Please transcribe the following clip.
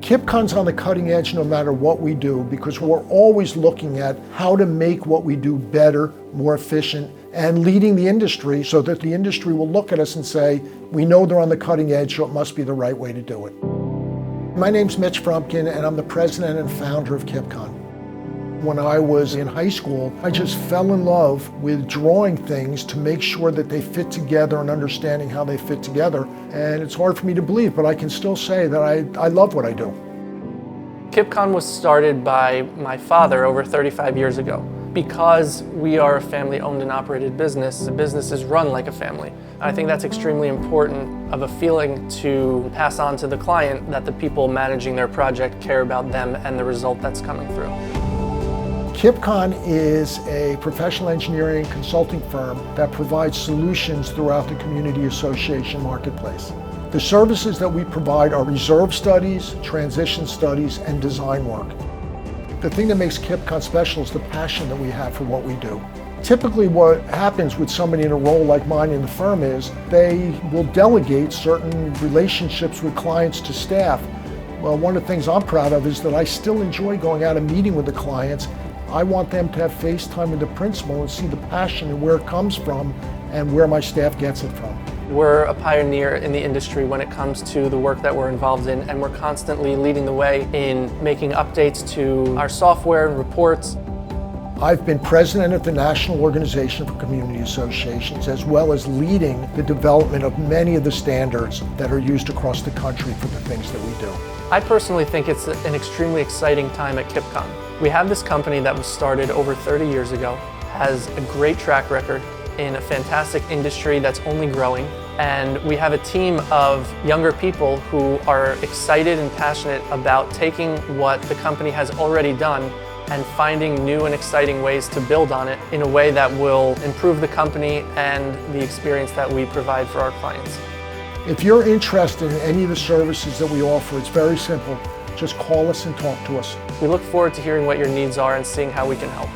Kipcon's on the cutting edge no matter what we do, because we're always looking at how to make what we do better, more efficient, and leading the industry so that the industry will look at us and say, we know they're on the cutting edge, so it must be the right way to do it. My name's Mitch Frumkin, and I'm the president and founder of Kipcon. When I was in high school, I just fell in love with drawing things to make sure that they fit together and understanding how they fit together. And it's hard for me to believe, but I can still say that I love what I do. Kipcon was started by my father over 35 years ago. Because we are a family-owned and operated business, the business is run like a family. I think that's extremely important of a feeling to pass on to the client, that the people managing their project care about them and the result that's coming through. Kipcon is a professional engineering consulting firm that provides solutions throughout the community association marketplace. The services that we provide are reserve studies, transition studies, and design work. The thing that makes Kipcon special is the passion that we have for what we do. Typically what happens with somebody in a role like mine in the firm is they will delegate certain relationships with clients to staff. Well, one of the things I'm proud of is that I still enjoy going out and meeting with the clients. I want them to have face time with the principal and see the passion and where it comes from and where my staff gets it from. We're a pioneer in the industry when it comes to the work that we're involved in, and we're constantly leading the way in making updates to our software and reports. I've been president of the National Organization for Community Associations, as well as leading the development of many of the standards that are used across the country for the things that we do. I personally think it's an extremely exciting time at Kipcon. We have this company that was started over 30 years ago, has a great track record in a fantastic industry that's only growing, and we have a team of younger people who are excited and passionate about taking what the company has already done and finding new and exciting ways to build on it in a way that will improve the company and the experience that we provide for our clients. If you're interested in any of the services that we offer, it's very simple. Just call us and talk to us. We look forward to hearing what your needs are and seeing how we can help.